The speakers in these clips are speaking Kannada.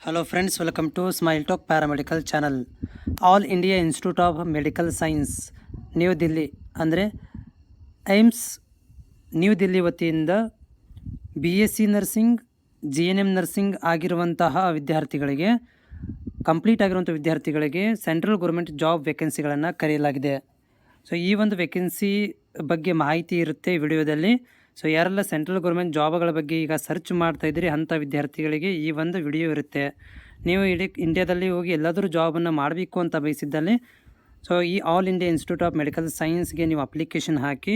Hello friends, welcome to Smile Talk Paramedical channel. All India institute of medical science new Delhi ಅಂದರೆ ಏಮ್ಸ್ ನ್ಯೂ ದಿಲ್ಲಿ ವತಿಯಿಂದ BSc ನರ್ಸಿಂಗ್ GNM ನರ್ಸಿಂಗ್ ಆಗಿರುವಂತಹ ವಿದ್ಯಾರ್ಥಿಗಳಿಗೆ ಕಂಪ್ಲೀಟ್ ಆಗಿರುವಂಥ ವಿದ್ಯಾರ್ಥಿಗಳಿಗೆ ಸೆಂಟ್ರಲ್ ಗೌರ್ಮೆಂಟ್ ಜಾಬ್ ವೇಕೆನ್ಸಿಗಳನ್ನು ಕರೆಯಲಾಗಿದೆ. ಸೊ ಈ ಒಂದು ವೇಕೆನ್ಸಿ ಬಗ್ಗೆ ಮಾಹಿತಿ ಇರುತ್ತೆ ವಿಡಿಯೋದಲ್ಲಿ. ಸೊ ಯಾರೆಲ್ಲ ಸೆಂಟ್ರಲ್ ಗೌರ್ಮೆಂಟ್ ಜಾಬ್ಗಳ ಬಗ್ಗೆ ಈಗ ಸರ್ಚ್ ಮಾಡ್ತಾಯಿದ್ದೀರಿ ಅಂಥ ವಿದ್ಯಾರ್ಥಿಗಳಿಗೆ ಈ ಒಂದು ವಿಡಿಯೋ ಇರುತ್ತೆ. ನೀವು ಇಡೀ ಇಂಡಿಯಾದಲ್ಲಿ ಹೋಗಿ ಎಲ್ಲಾದರೂ ಜಾಬನ್ನು ಮಾಡಬೇಕು ಅಂತ ಬಯಸಿದ್ದಲ್ಲಿ ಸೊ ಈ all India institute of medical ಸೈನ್ಸ್ಗೆ ನೀವು ಅಪ್ಲಿಕೇಶನ್ ಹಾಕಿ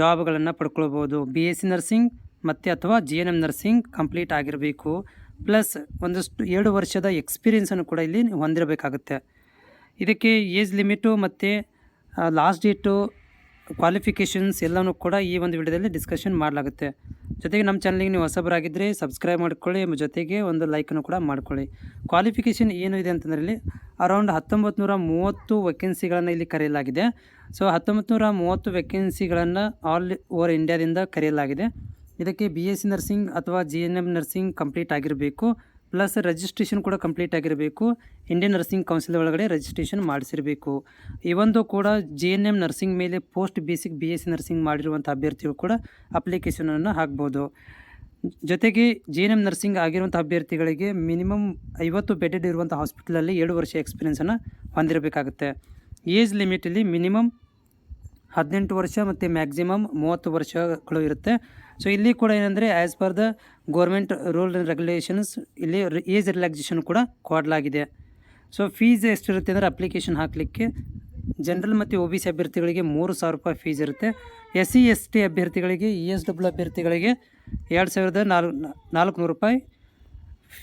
ಜಾಬ್ಗಳನ್ನು ಪಡ್ಕೊಳ್ಬೋದು. BSc ನರ್ಸಿಂಗ್ ಮತ್ತು ಅಥವಾ GNM ನರ್ಸಿಂಗ್ ಕಂಪ್ಲೀಟ್ ಆಗಿರಬೇಕು, ಪ್ಲಸ್ ಒಂದಷ್ಟು 2 ವರ್ಷದ ಎಕ್ಸ್ಪೀರಿಯೆನ್ಸನ್ನು ಕೂಡ ಇಲ್ಲಿ ಹೊಂದಿರಬೇಕಾಗುತ್ತೆ. ಇದಕ್ಕೆ ಏಜ್ ಲಿಮಿಟು ಮತ್ತು ಲಾಸ್ಟ್ ಡೇಟು ಕ್ವಾಲಿಫಿಕೇಷನ್ಸ್ ಎಲ್ಲನೂ ಕೂಡ ಈ ಒಂದು ವಿಡಿಯೋದಲ್ಲಿ ಡಿಸ್ಕಷನ್ ಮಾಡಲಾಗುತ್ತೆ. ಜೊತೆಗೆ ನಮ್ಮ ಚಾನಲ್ಗೆ ನೀವು ಹೊಸಬರಾಗಿದ್ದರೆ ಸಬ್ಸ್ಕ್ರೈಬ್ ಮಾಡ್ಕೊಳ್ಳಿ, ಜೊತೆಗೆ ಒಂದು ಲೈಕನ್ನು ಕೂಡ ಮಾಡ್ಕೊಳ್ಳಿ. ಕ್ವಾಲಿಫಿಕೇಷನ್ ಏನು ಇದೆ ಅಂತಂದರೆ ಇಲ್ಲಿ ಅರೌಂಡ್ 1930 ವೇಕೆನ್ಸಿಗಳನ್ನು ಇಲ್ಲಿ ಕರೆಯಲಾಗಿದೆ. ಸೊ 1930 ವೇಕೆನ್ಸಿಗಳನ್ನು ಆಲ್ ಓವರ್ ಇಂಡಿಯಾದಿಂದ ಕರೆಯಲಾಗಿದೆ. ಇದಕ್ಕೆ BSc ನರ್ಸಿಂಗ್ ಅಥವಾ GNM ನರ್ಸಿಂಗ್ ಕಂಪ್ಲೀಟ್ ಆಗಿರಬೇಕು, ಪ್ಲಸ್ ರಿಜಿಸ್ಟ್ರೇಷನ್ ಕೂಡ ಕಂಪ್ಲೀಟ್ ಆಗಿರಬೇಕು. ಇಂಡಿಯನ್ ನರ್ಸಿಂಗ್ ಕೌನ್ಸಿಲ್ ಒಳಗಡೆ ರಿಜಿಸ್ಟ್ರೇಷನ್ ಮಾಡಿಸಿರಬೇಕು. ಈ ಒಂದು ಕೂಡ GNM ನರ್ಸಿಂಗ್ ಮೇಲೆ ಪೋಸ್ಟ್ ಬೇಸಿಕ್ BSc ನರ್ಸಿಂಗ್ ಮಾಡಿರುವಂಥ ಅಭ್ಯರ್ಥಿಗಳು ಕೂಡ ಅಪ್ಲಿಕೇಶನನ್ನು ಹಾಕ್ಬೋದು. ಜೊತೆಗೆ GNM ನರ್ಸಿಂಗ್ ಆಗಿರುವಂಥ ಅಭ್ಯರ್ಥಿಗಳಿಗೆ ಮಿನಿಮಮ್ 50 ಬೆಡೆಡ್ ಇರುವಂಥ ಹಾಸ್ಪಿಟಲಲ್ಲಿ 7 ವರ್ಷ ಎಕ್ಸ್ಪೀರಿಯೆನ್ಸನ್ನು ಹೊಂದಿರಬೇಕಾಗುತ್ತೆ. ಏಜ್ ಲಿಮಿಟಲ್ಲಿ ಮಿನಿಮಮ್ 18 ವರ್ಷ ಮತ್ತು ಮ್ಯಾಕ್ಸಿಮಮ್ 30 ವರ್ಷಗಳು ಇರುತ್ತೆ. ಸೊ ಇಲ್ಲಿ ಕೂಡ ಏನಂದರೆ as per the government rule and regulations ಇಲ್ಲಿ ಏಜ್ ರಿಲ್ಯಾಕ್ಸೇಷನ್ ಕೂಡ ಕೊಡಲಾಗಿದೆ. ಸೊ ಫೀಸ್ ಎಷ್ಟಿರುತ್ತೆ ಅಂದರೆ ಅಪ್ಲಿಕೇಶನ್ ಹಾಕಲಿಕ್ಕೆ ಜನರಲ್ ಮತ್ತು OBC ಅಭ್ಯರ್ಥಿಗಳಿಗೆ 3,000 ರೂಪಾಯಿ ಫೀಸ್ ಇರುತ್ತೆ. SC ST ಅಭ್ಯರ್ಥಿಗಳಿಗೆ ESW ಅಭ್ಯರ್ಥಿಗಳಿಗೆ 2,400 ರೂಪಾಯಿ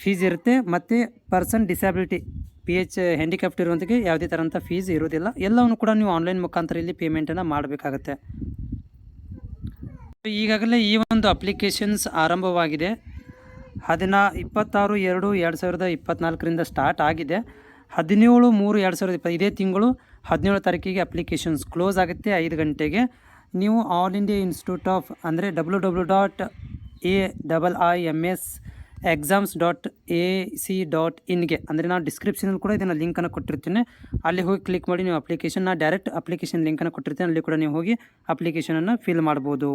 ಫೀಸ್ ಇರುತ್ತೆ. ಮತ್ತು ಪರ್ಸನ್ ಡಿಸ್ಯಾಬಿಲಿಟಿ PH ಹ್ಯಾಂಡಿಕ್ಯಾಪ್ಟ್ ಇರುವಂಥಕ್ಕೆ ಯಾವುದೇ ಥರಂಥ ಫೀಸ್ ಇರೋದಿಲ್ಲ. ಎಲ್ಲವನ್ನು ಕೂಡ ನೀವು ಆನ್ಲೈನ್ ಮುಖಾಂತರ ಇಲ್ಲಿ ಪೇಮೆಂಟನ್ನು ಮಾಡಬೇಕಾಗತ್ತೆ. ಈಗಾಗಲೇ ಈ ಒಂದು ಅಪ್ಲಿಕೇಶನ್ಸ್ ಆರಂಭವಾಗಿದೆ. 26/2/2024 ಸ್ಟಾರ್ಟ್ ಆಗಿದೆ. 17/3/2020 ಇದೇ ತಿಂಗಳು 17 ತಾರೀಕಿಗೆ ಅಪ್ಲಿಕೇಶನ್ಸ್ ಕ್ಲೋಸ್ ಆಗುತ್ತೆ 5 ಗಂಟೆಗೆ. ನೀವು ಆಲ್ ಇಂಡಿಯಾ ಇನ್ಸ್ಟಿಟ್ಯೂಟ್ ಆಫ್ ಅಂದರೆ www.aims.exams.ac.in ಅಂದರೆ ನಾನು ಡಿಸ್ಕ್ರಿಪ್ಷನಲ್ಲಿ ಕೂಡ ಇದನ್ನು ಲಿಂಕನ್ನು ಕೊಟ್ಟಿರ್ತೀನಿ. ಅಲ್ಲಿ ಹೋಗಿ ಕ್ಲಿಕ್ ಮಾಡಿ ನೀವು ಅಪ್ಲಿಕೇಶನ್ ಡೈರೆಕ್ಟ್ ಅಪ್ಲಿಕೇಶನ್ ಲಿಂಕನ್ನು ಕೊಟ್ಟಿರ್ತೀನಿ. ಅಲ್ಲಿ ಕೂಡ ನೀವು ಹೋಗಿ ಅಪ್ಲಿಕೇಶನನ್ನು ಫಿಲ್ ಮಾಡ್ಬೋದು.